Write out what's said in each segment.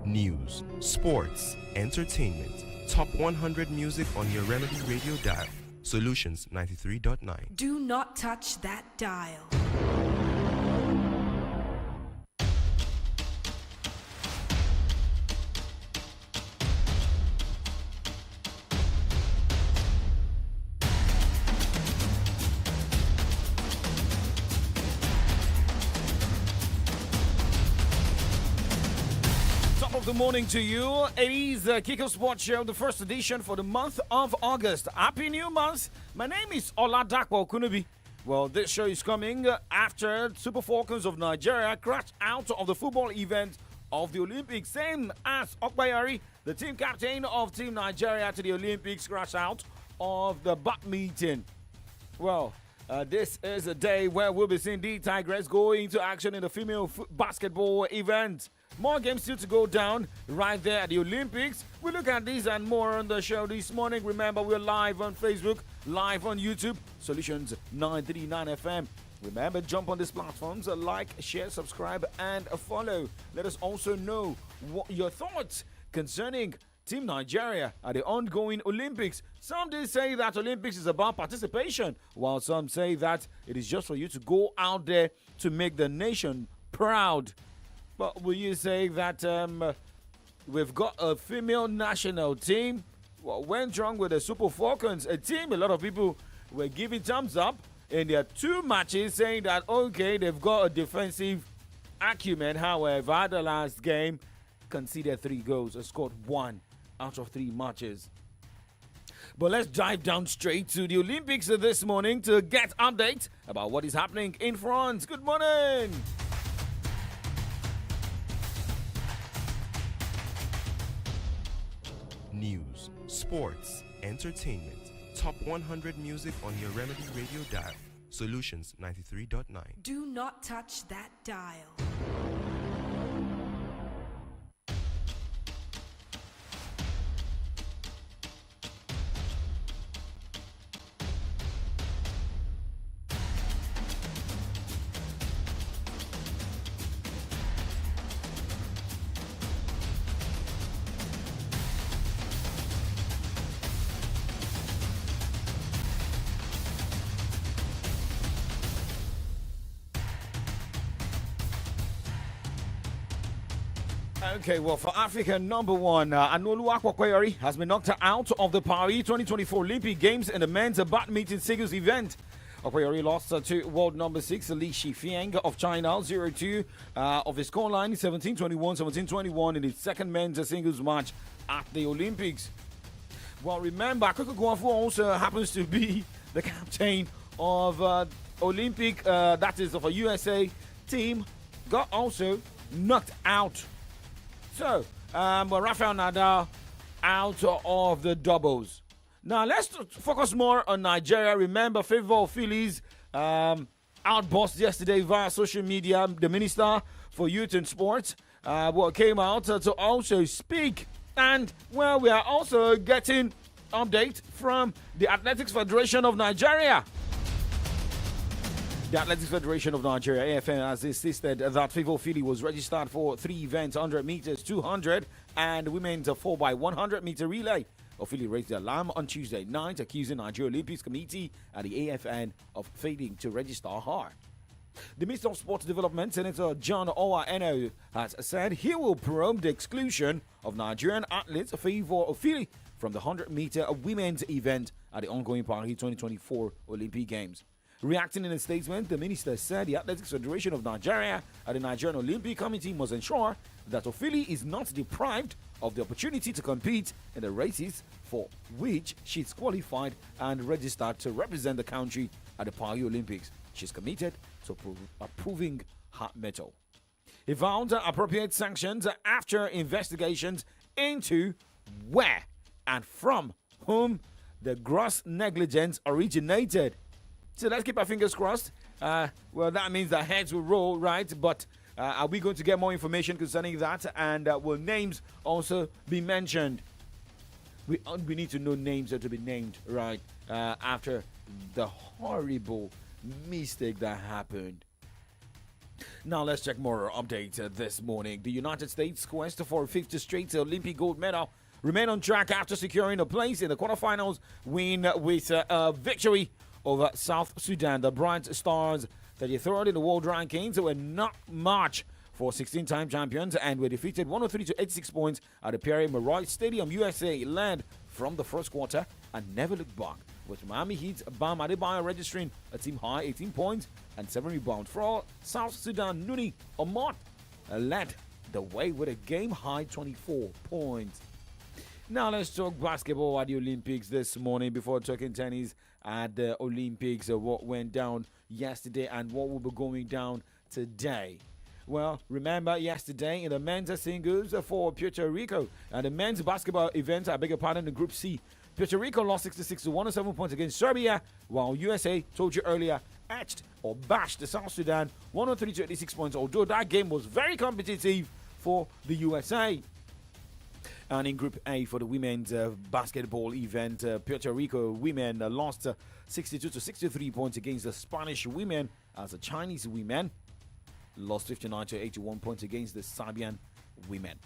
News, sports, entertainment. Top 100 music on your Remedy radio dial. Solutions 93.9. Do not touch that dial. Good morning to you. It is the Kickoff Sports Show, the first edition for the month of August. Happy New Month. My name is Oladakwa Kunubi. Well, this show is coming after Super Falcons of Nigeria crashed out of the football event of the Olympics. Same as Okbayari, the team captain of Team Nigeria to the Olympics, crashed out of the badminton. Well, this is a day where we'll be seeing the Tigers go into action in the female basketball event. More games still to go down right there at the Olympics. We look at these and more on the show this morning. Remember, we're live on Facebook, live on YouTube, Solutions 939 FM. Remember, jump on these platforms, like, share, subscribe, and follow. Let us also know what your thoughts concerning Team Nigeria at the ongoing Olympics. Some do say that Olympics is about participation, while some say that it is just for you to go out there to make the nation proud. But will you say that we've got a female national team? What went wrong with the Super Falcons? A team a lot of people were giving thumbs up in their two matches, saying that, okay, they've got a defensive acumen. However, the last game conceded 3 goals and scored 1 out of 3 matches. But let's dive down straight to the Olympics this morning to get updates about what is happening in France. Good morning. News, sports, entertainment. Top 100 music on your Remedy radio dial. Solutions 93.9. Do not touch that dial. Okay, well, for African number one, Anolu Akwakoyori has been knocked out of the Paris 2024 Olympic Games in the men's badminton singles event. Akwakoyori lost to world number 6, Li Shifiang of China, 0-2 of his scoreline, 17-21, 17-21 in his second men's singles match at the Olympics. Well, remember, Akoko Guafu also happens to be the captain of Olympic, that is of a USA team, got also knocked out. So, Rafael Nadal out of the doubles. Now, let's focus more on Nigeria. Remember, Favor Phillies outburst yesterday via social media. The Minister for Youth and Sports came out to also speak. And, well, we are also getting update from the Athletics Federation of Nigeria. The Athletics Federation of Nigeria, AFN, has insisted that Favor Philly was registered for 3 events, 100 meters, 200, and women's 4x100 meter relay. Philly raised the alarm on Tuesday night, accusing Nigeria Olympics Committee and the AFN of failing to register her. The Minister of Sports Development, Senator John Owa Eno, has said he will probe the exclusion of Nigerian athletes Favor Philly from the 100-meter women's event at the ongoing Paris 2024 Olympic Games. Reacting in a statement, the minister said the Athletics Federation of Nigeria and the Nigerian Olympic Committee must ensure that Ofili is not deprived of the opportunity to compete in the races for which she's qualified and registered to represent the country at the Paris Olympics. She's committed to approving her medal. He vowed appropriate sanctions after investigations into where and from whom the gross negligence originated. So let's keep our fingers crossed. Well, that means that heads will roll, right? But are we going to get more information concerning that? And will names also be mentioned? We need to know names that to be named, right? After the horrible mistake that happened. Now let's check more updates this morning. The United States quest for a fifth straight Olympic gold medal remain on track after securing a place in the quarterfinals win with a victory over South Sudan. The Bright Stars, 33rd in the world rankings, were not matched for 16-time champions and were defeated 103 to 86 points at the Pierre-Mauroy Stadium. USA led from the first quarter and never looked back, with Miami Heat Bam Adebayo registering a team high 18 points and 7 rebounds. For South Sudan, Nuni Omot led the way with a game high 24 points. Now let's talk basketball at the Olympics this morning before talking tennis at the Olympics. What went down yesterday and what will be going down today. Well, remember yesterday in the men's singles for Puerto Rico and the men's basketball event, I beg your pardon, in Group C, Puerto Rico lost 66 to 107 points against Serbia, while USA, told you earlier, etched or bashed the South Sudan 103 to 86 points, although that game was very competitive for the USA. And in Group A for the women's basketball event, Puerto Rico women lost 62 to 63 points against the Spanish women, as the Chinese women lost 59 to 81 points against the Serbian women.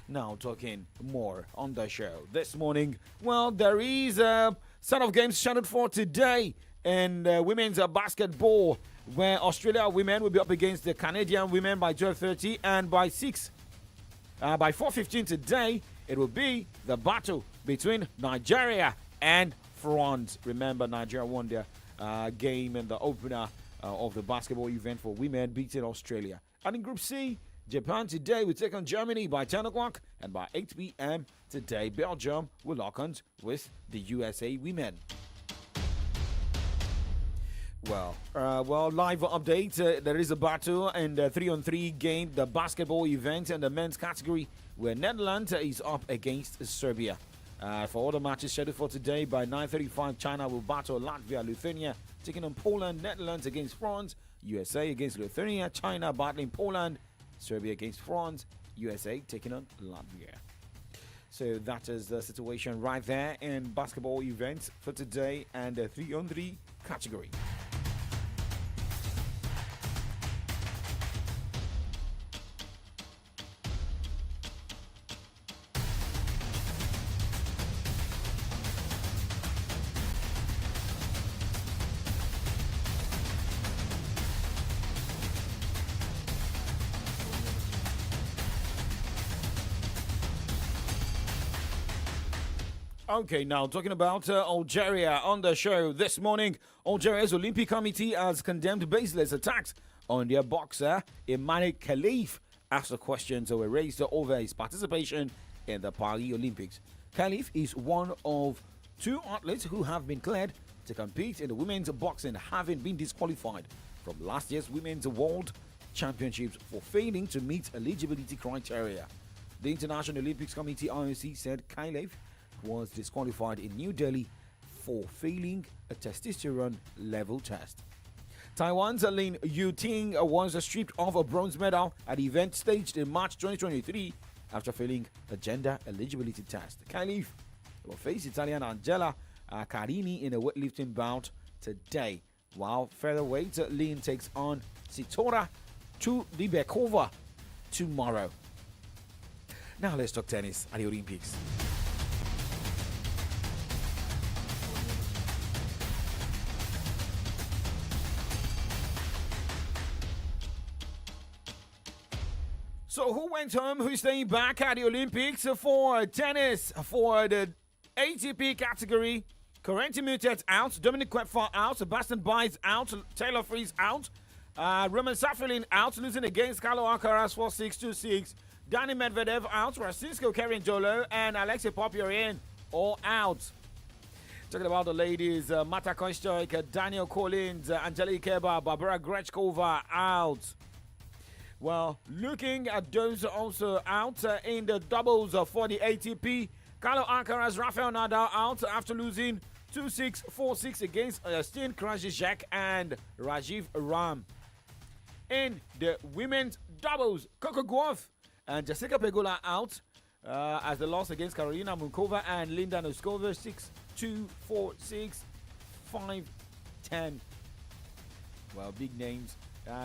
Now talking more on the show this morning. Well, there is a set of games scheduled for today in women's basketball, where Australia women will be up against the Canadian women by 12:30, and by 4:15 today, it will be the battle between Nigeria and France. Remember, Nigeria won their game in the opener of the basketball event for women, beating Australia. And in Group C, Japan today will take on Germany by 10 o'clock, and by 8 p.m. today, Belgium will lock arms with the USA women. Well, live update. There is a battle in the 3-on-3 game, the basketball event in the men's category, where Netherlands is up against Serbia. For all the matches scheduled for today, by 9:35, China will battle Latvia, Lithuania taking on Poland, Netherlands against France, USA against Lithuania, China battling Poland, Serbia against France, USA taking on Latvia. So that is the situation right there in basketball events for today and the 3-on-3 category. Okay, now talking about Algeria on the show this morning. Algeria's Olympic Committee has condemned baseless attacks on their boxer Imane Khalif after questions were raised over his participation in the Paris Olympics. Khalif is one of 2 athletes who have been cleared to compete in the women's boxing, having been disqualified from last year's Women's World Championships for failing to meet eligibility criteria. The International Olympics Committee (IOC) said Khalif was disqualified in New Delhi for failing a testosterone level test. Taiwan's Lin Yuting was stripped of a bronze medal at the event staged in March 2023 after failing a gender eligibility test. Khalif will face Italian Angela Carini in a weightlifting bout today, while featherweight Lin takes on Sitora Tudibekova tomorrow. Now let's talk tennis at the Olympics. So who went home, who's staying back at the Olympics for tennis? For the ATP category, Corentin Moutet out, Dominic Koepfer out, Sebastian Baez out, Taylor Fritz out, Roman Safin out, losing against Carlo Alcaraz 4-6, 2-6, Dani Medvedev out, Francisco Carindolo and Alexei Popyrin all out. Talking about the ladies, Mata Kostoik, Daniel Collins, Angelique Kerber, Barbara Grechkova out. Well, looking at those also out in the doubles for the ATP, Carlo Alcaraz, Rafael Nadal out after losing 2-6, 4-6 against Stin Krajicek and Rajiv Ram. In the women's doubles, Coco Gauff and Jessica Pegula out as the loss against Karolina Munkova and Linda Noskova 6-2, 4-6, 5-10. Well, big names.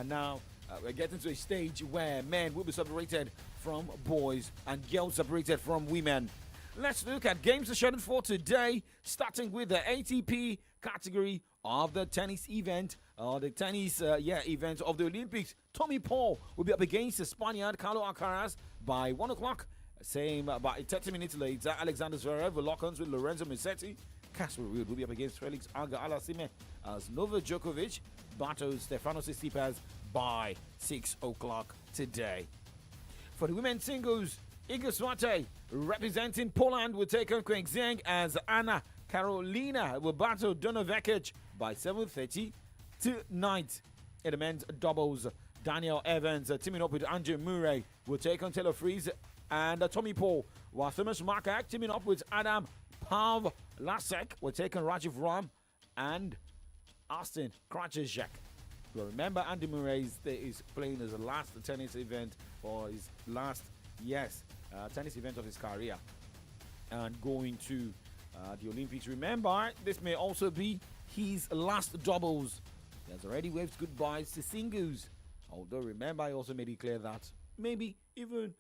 Now, we're getting to a stage where men will be separated from boys and girls separated from women. Let's look at games scheduled for today, starting with the ATP category of the tennis event, event of the Olympics. Tommy Paul will be up against the Spaniard Carlos Alcaraz by 1 o'clock. Same by 30 minutes later, Alexander Zverev will lock arms with Lorenzo Musetti. Casper Ruud will be up against Felix Auger-Aliassime as Novak Djokovic battles Stefanos Tsitsipas by 6 o'clock today. For the women's singles, Iga Swiatek representing Poland will take on Kwang Zheng as Anna Karolina will battle Donna Vekic by 7:30 tonight. In the men's doubles, Daniel Evans teaming up with Andrew Murray will take on Taylor Fritz and Tommy Paul, while Thomas Markak teaming up with Adam Pavlasek will take on Rajiv Ram and Austin Krajicek. Well, remember, Andy Murray is playing his last tennis event for his last, tennis event of his career and going to the Olympics. Remember, this may also be his last doubles. He has already waved goodbyes to singles. Although, remember, I also made it clear that maybe even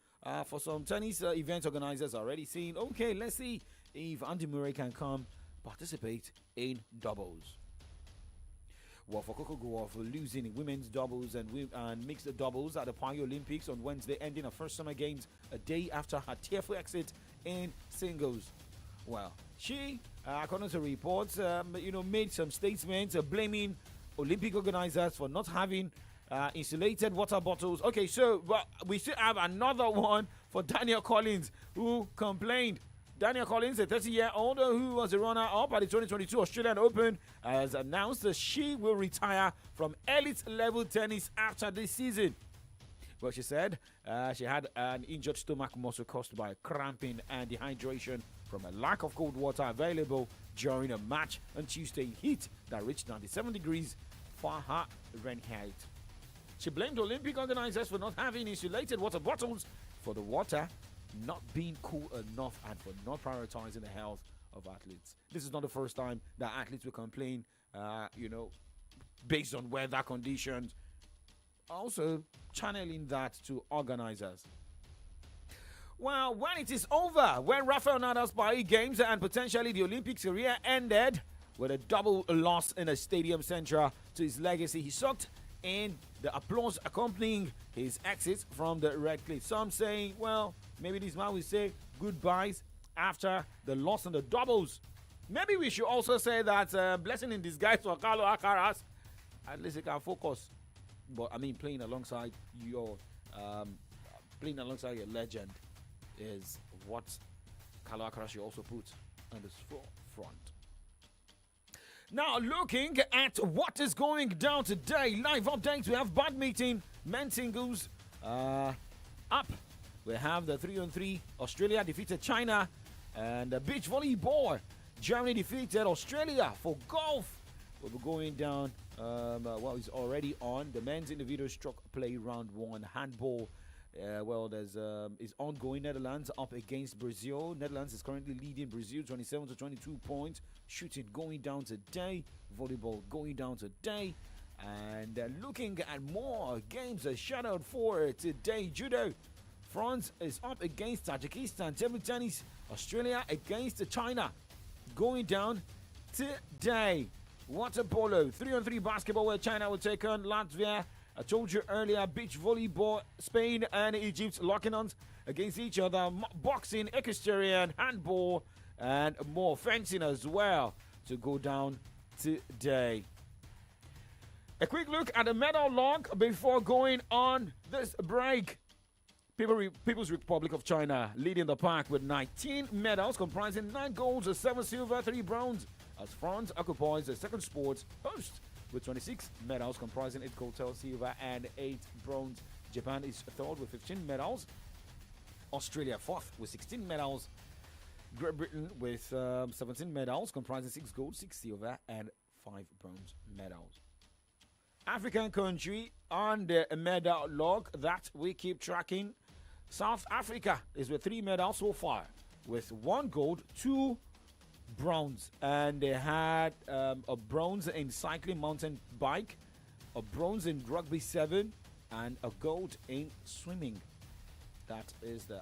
for some tennis event organizers already saying, okay, let's see if Andy Murray can come participate in doubles. Well, for Coco Gauff losing in women's doubles and mixed doubles at the Paris Olympics on Wednesday, ending her first Summer Games a day after her tearful exit in singles. Well, she, according to reports, made some statements blaming Olympic organizers for not having insulated water bottles. Okay, so we still have another one for Danielle Collins, who complained. Danielle Collins, a 30-year-old who was a runner-up at the 2022 Australian Open, has announced that she will retire from elite-level tennis after this season. Well, she said she had an injured stomach muscle caused by cramping and dehydration from a lack of cold water available during a match on Tuesday, heat that reached 97 degrees Fahrenheit. She blamed Olympic organizers for not having insulated water bottles for the water not being cool enough and for not prioritizing the health of athletes. This is not the first time that athletes will complain, based on weather conditions. Also, channeling that to organizers. Well, when it is over, when Rafael Nadal's Paris Games and potentially the Olympics career ended with a double loss in a stadium central to his legacy, he sucked in the applause accompanying his exit from the red clay. Some saying, well, maybe this man will say goodbyes after the loss in the doubles. Maybe we should also say that blessing in disguise for Carlos Alcaraz. At least he can focus. But I mean, playing alongside your legend is what Carlos Alcaraz should also put on the forefront. Now, looking at what is going down today, live updates. We have badminton, men's singles up. We have the 3-on-3. Australia defeated China. And the beach volleyball, Germany defeated Australia. For golf, we'll be going down. It's already on. The men's individual stroke play round 1. Handball, is ongoing. Netherlands up against Brazil. Netherlands is currently leading Brazil 27 to 22 points. Shooting going down today. Volleyball going down today. And looking at more games scheduled for today. Judo, France is up against Tajikistan. Table tennis, Australia against China. Going down today. Water polo, 3-on-3 basketball where China will take on Latvia. I told you earlier, beach volleyball, Spain and Egypt locking on against each other. Boxing, equestrian, handball, and more fencing as well to go down today. A quick look at the medal log before going on this break. People's Republic of China leading the pack with 19 medals comprising 9 golds, 7 silver, 3 bronze, as France occupies the second sport host with 26 medals comprising 8 gold, 12 silver, and 8 bronze. Japan is third with 15 medals. Australia fourth with 16 medals. Great Britain with 17 medals comprising 6 gold, 6 silver, and 5 bronze medals. African country on the medal log that we keep tracking. South Africa is with 3 medals so far, with 1 gold, 2 bronze, and they had a bronze in cycling mountain bike, a bronze in rugby 7, and a gold in swimming. That is the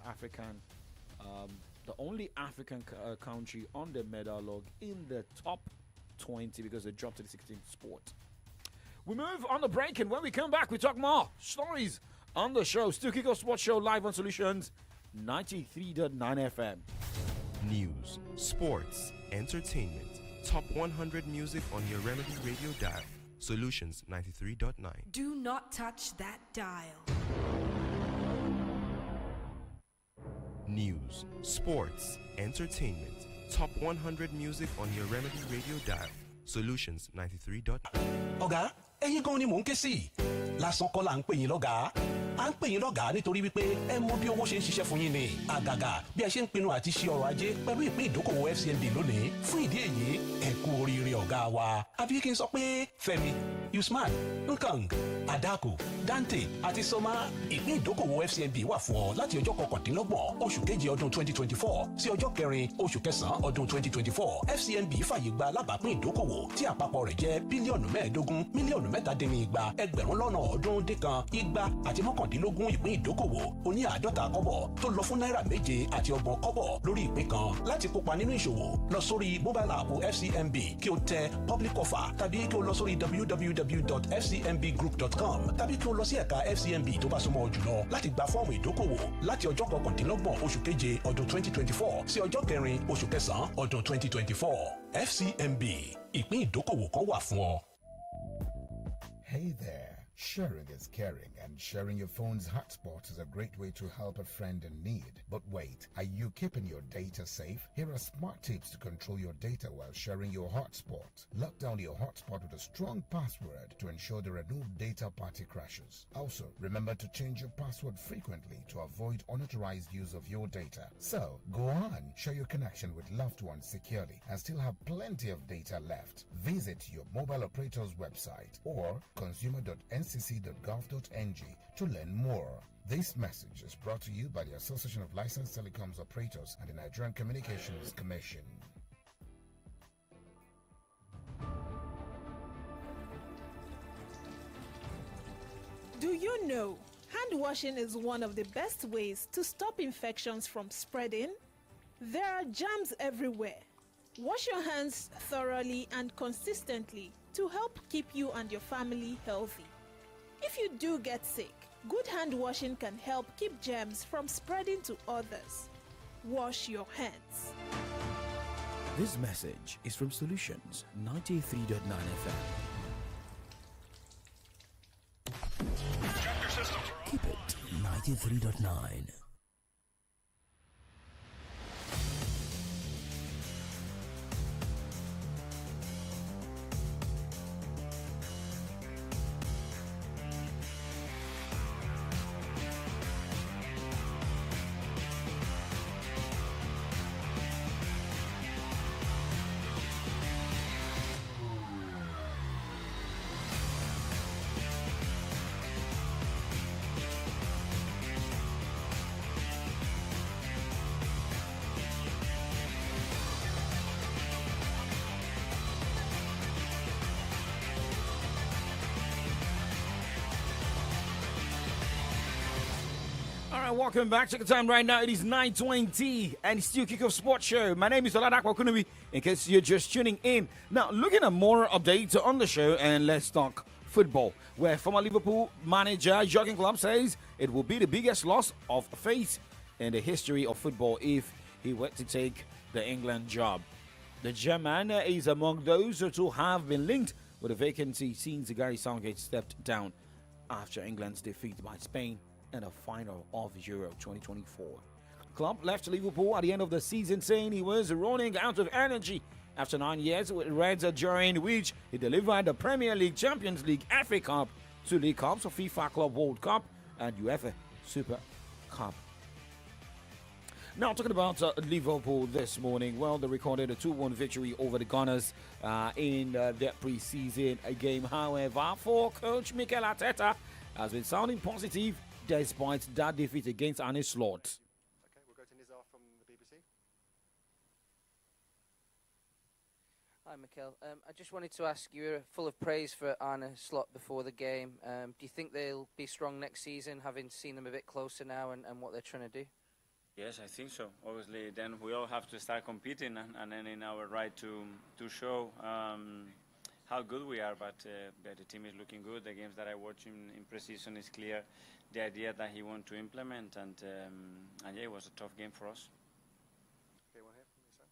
only African country on the medal log in the top 20 because they dropped to the 16th sport. We move on the break, and when we come back, we talk more stories on the show. Still Kickoff Sports Show live on Solutions 93.9 FM. News, sports, entertainment. Top 100 music on your Remedy Radio dial. Solutions 93.9. Do not touch that dial. News, sports, entertainment. Top 100 music on your Remedy Radio dial. Solutions 93.9. Ọ̀gá, ẹ̀yin gan ni mò ń ké sí. Lásán kọ́ là ń pè yín lọ́gàá. À ń pè yín lọ́gàá nítorí wípé ẹ mọ bí owó ṣe ń ṣiṣẹ́ fún yín ni. Àgàgà bí ẹ ṣe ń pinnu àti ṣe ọrọ̀ ajé pẹ̀lú ìpín ìdókòwò FCMB lónìí. Fún ìdí èyí, ẹ kú oríire ọ̀gá wa. Àbí kí n sọ pé Fẹ́mi, Usman, Nkang, Adako, Dante àti Soma ìpín ìdókòwò FCMB wà fún ọ láti ọjọ́ 29 oṣù keje ọdún 2024 sí ọjọ́ 4 oṣù kẹsàn-án ọdún 2024. FCMB fàyè gba alábàápín ìdókòwò tí àpapọ̀ rẹ̀ jẹ́ bílíọ̀nù 15 mílíọ̀nù 7.2 ẹgbẹ̀rún lọ́nà ọ̀ọ́dúnrún dín kan igba àti mọ́kàndínlógún ìpín ìdókòwò oní àádọ́ta kọ́bọ̀ tó lọ fún náírà 7 àti 30 kọ́bọ̀ lórí ìpín kan. Láti kópa nínú ìṣòwò lọ sórí mobile app FCMB kí o tẹ public offer tàbí kí o lọ sórí www.fcmbgroup.com tàbí kí o lọ sí ẹ̀ka FCMB tó bá súnmọ́ ọ jùlọ láti gba fọ́ọ̀mù ìdókòwò láti ọjọ́ 29 oṣù keje ọdún 2024 sí ọjọ́ 4 oṣù kẹsàn-án ọdún 2024. FCMB ìpín ìdókòwò kan wà fún ọ. Hey there. Sharing is caring, and sharing your phone's hotspot is a great way to help a friend in need. But wait, are you keeping your data safe? Here are smart tips to control your data while sharing your hotspot. Lock down your hotspot with a strong password to ensure there are no data party crashes. Also, remember to change your password frequently to avoid unauthorized use of your data. So, go on, share your connection with loved ones securely and still have plenty of data left. Visit your mobile operator's website or consumer.ncc.gov.ng to learn more. This message is brought to you by the Association of Licensed Telecoms Operators and the Nigerian Communications Commission. Do you know hand washing is one of the best ways to stop infections from spreading? There are germs everywhere. Wash your hands thoroughly and consistently to help keep you and your family healthy. If you do get sick, good hand washing can help keep germs from spreading to others. Wash your hands. This message is from Solutions 93.9 FM. Keep it 93.9. Welcome back. Check the time right now. It is 9:20 and it's still Kickoff Sports Show. My name is Oladakwa Kunubi, in case you're just tuning in. Now, looking at more updates on the show, and let's talk football, where former Liverpool manager Jurgen Klopp says it will be the biggest loss of faith in the history of football if he were to take the England job. The German is among those who have been linked with a vacancy since Gary Southgate stepped down after England's defeat by Spain in the final of Euro 2024. Klopp left Liverpool at the end of the season saying he was running out of energy after 9 years with Reds, during which he delivered the Premier League, Champions League, FA Cup, 2 League Cups, FIFA Club World Cup and UEFA Super Cup. Now, talking about Liverpool this morning, well, they recorded a 2-1 victory over the Gunners in their pre-season game. However, for coach Mikel Arteta has been sounding positive despite that defeat against Arne Slot. Okay, we'll go to Nizar from the BBC. Hi, Hi, Mikel. I just wanted to ask, you were full of praise for Arne Slot before the game. Do you think they'll be strong next season, having seen them a bit closer now and what they're trying to do? Yes, I think so. Obviously, then we all have to start competing and then in our right to show how good we are. But the team is looking good. The games that I watch in pre-season is clear. The idea that he wanted to implement, and yeah, it was a tough game for us. Okay, we'll hear from you, sir.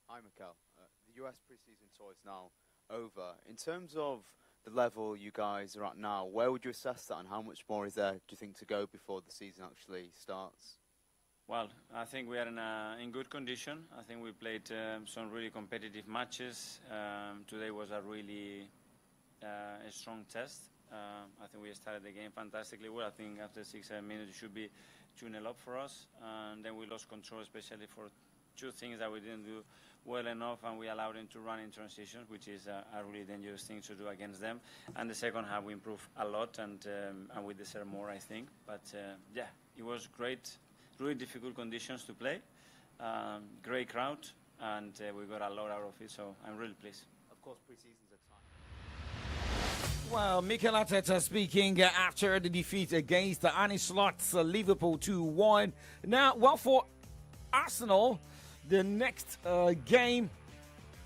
Hi, Mikel. The US pre-season tour is now over. In terms of the level you guys are at now, where would you assess that, and how much more is there, do you think, to go before the season actually starts? Well, I think we are in good condition. I think we played some really competitive matches. Today was a really a strong test. I think we started the game fantastically well. I think after 6-7 minutes it should be 2-0 up for us. And then we lost control, especially for two things that we didn't do well enough, and we allowed them to run in transitions, which is a really dangerous thing to do against them. And the second half we improved a lot, and we deserve more, I think. But yeah, it was great, really difficult conditions to play, great crowd, and we got a lot out of it, so I'm really pleased. Of course, pre-season's a time. Well, Mikel Arteta speaking after the defeat against the Arne Slot's Liverpool 2-1. Now, well, for Arsenal, the next game,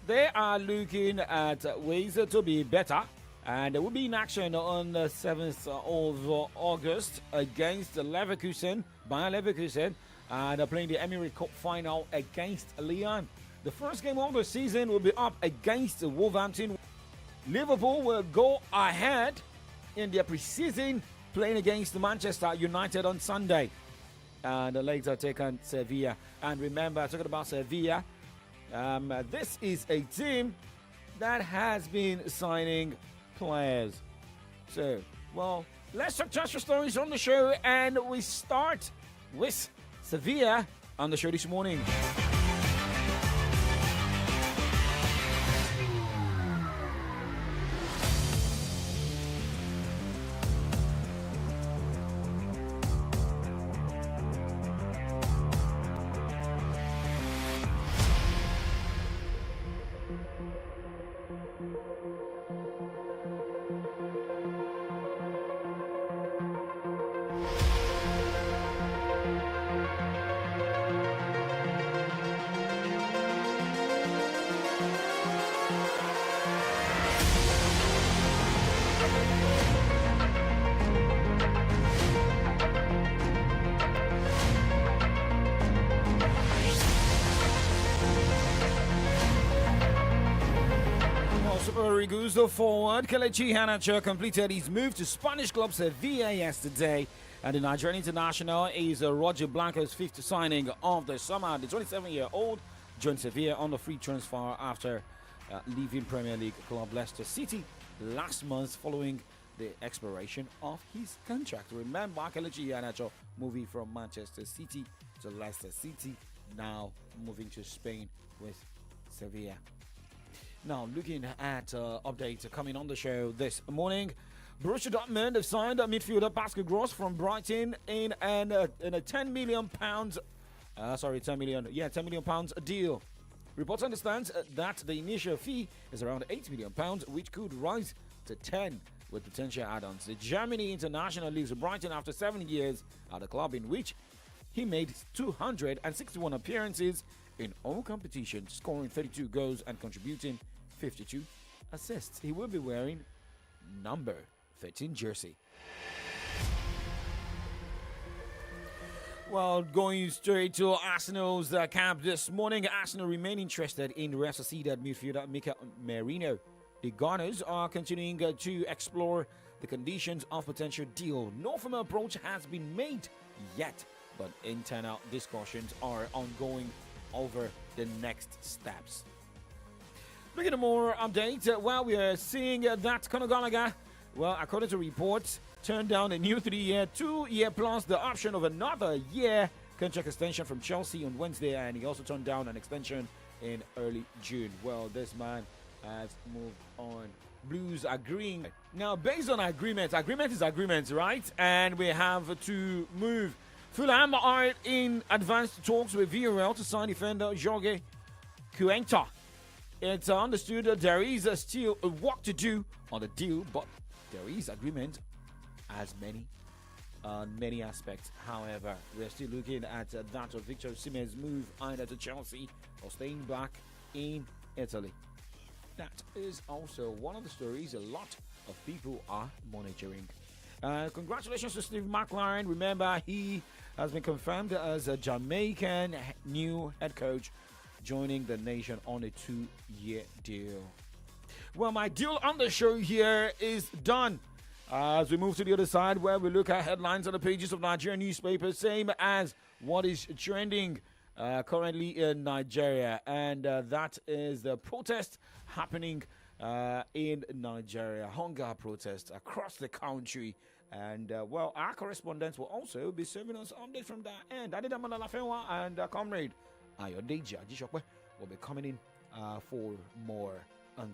they are looking at ways to be better, and they will be in action on the 7th of August against Leverkusen, Bayer Leverkusen, and they're playing the Emirates Cup final against Lyon. The first game of the season will be up against Wolverhampton. Liverpool will go ahead in their pre-season, playing against Manchester United on Sunday, and later take on Sevilla. And remember, talking about Sevilla, this is a team that has been signing players. So, well, let's talk transfer stories on the show, and we start with Sevilla on the show this morning. Riguzo forward Kelechi Iheanacho completed his move to Spanish club Sevilla yesterday, and the Nigerian international is Roger Blanco's fifth signing of the summer. The 27-year-old joined Sevilla on the free transfer after leaving Premier League club Leicester City last month following the expiration of his contract. Remember, Kelechi Iheanacho moving from Manchester City to Leicester City, now moving to Spain with Sevilla. Now, looking at updates coming on the show this morning, Borussia Dortmund have signed midfielder Pascal Gross from Brighton in a 10 million pounds deal. Reports understand that the initial fee is around 8 million pounds, which could rise to 10 with potential add-ons. The Germany international leaves Brighton after 7 years at a club in which he made 261 appearances in all competitions, scoring 32 goals and contributing 52 assists. He will be wearing number 13 jersey. Well, going straight to Arsenal's camp this morning, Arsenal remain interested in Real Sociedad midfielder Mikel Merino. The Gunners are continuing to explore the conditions of potential deal. No formal approach has been made yet, but internal discussions are ongoing over the next steps. Looking at more updates, we are seeing that Conor Gallagher, according to reports, turned down a new 3-year, 2-year plus the option of another year contract extension from Chelsea on Wednesday, and he also turned down an extension in early June. Well, this man has moved on. Blues agreeing. Now, based on agreement is agreement, right? And we have to move. Fulham are in advanced talks with Villarreal to sign defender Jorge Cuenca It's understood that there is still work to do on the deal, but there is agreement as many aspects. However, we're still looking at that of Victor Osimhen's move either to Chelsea or staying back in Italy. That is also one of the stories a lot of people are monitoring. Congratulations to Steve McLaren. Remember, he has been confirmed as a Jamaican new head coach, joining the nation on a 2-year deal. Well, my deal on the show here is done. As we move to the other side, where we look at headlines on the pages of Nigerian newspapers, same as what is trending currently in Nigeria, and that is the protest happening in Nigeria, hunger protest across the country. And well, our correspondents will also be serving us updates from that end. Adedamola Lafenwa and comrade Ayodeji Ajishokwe will be coming in for more.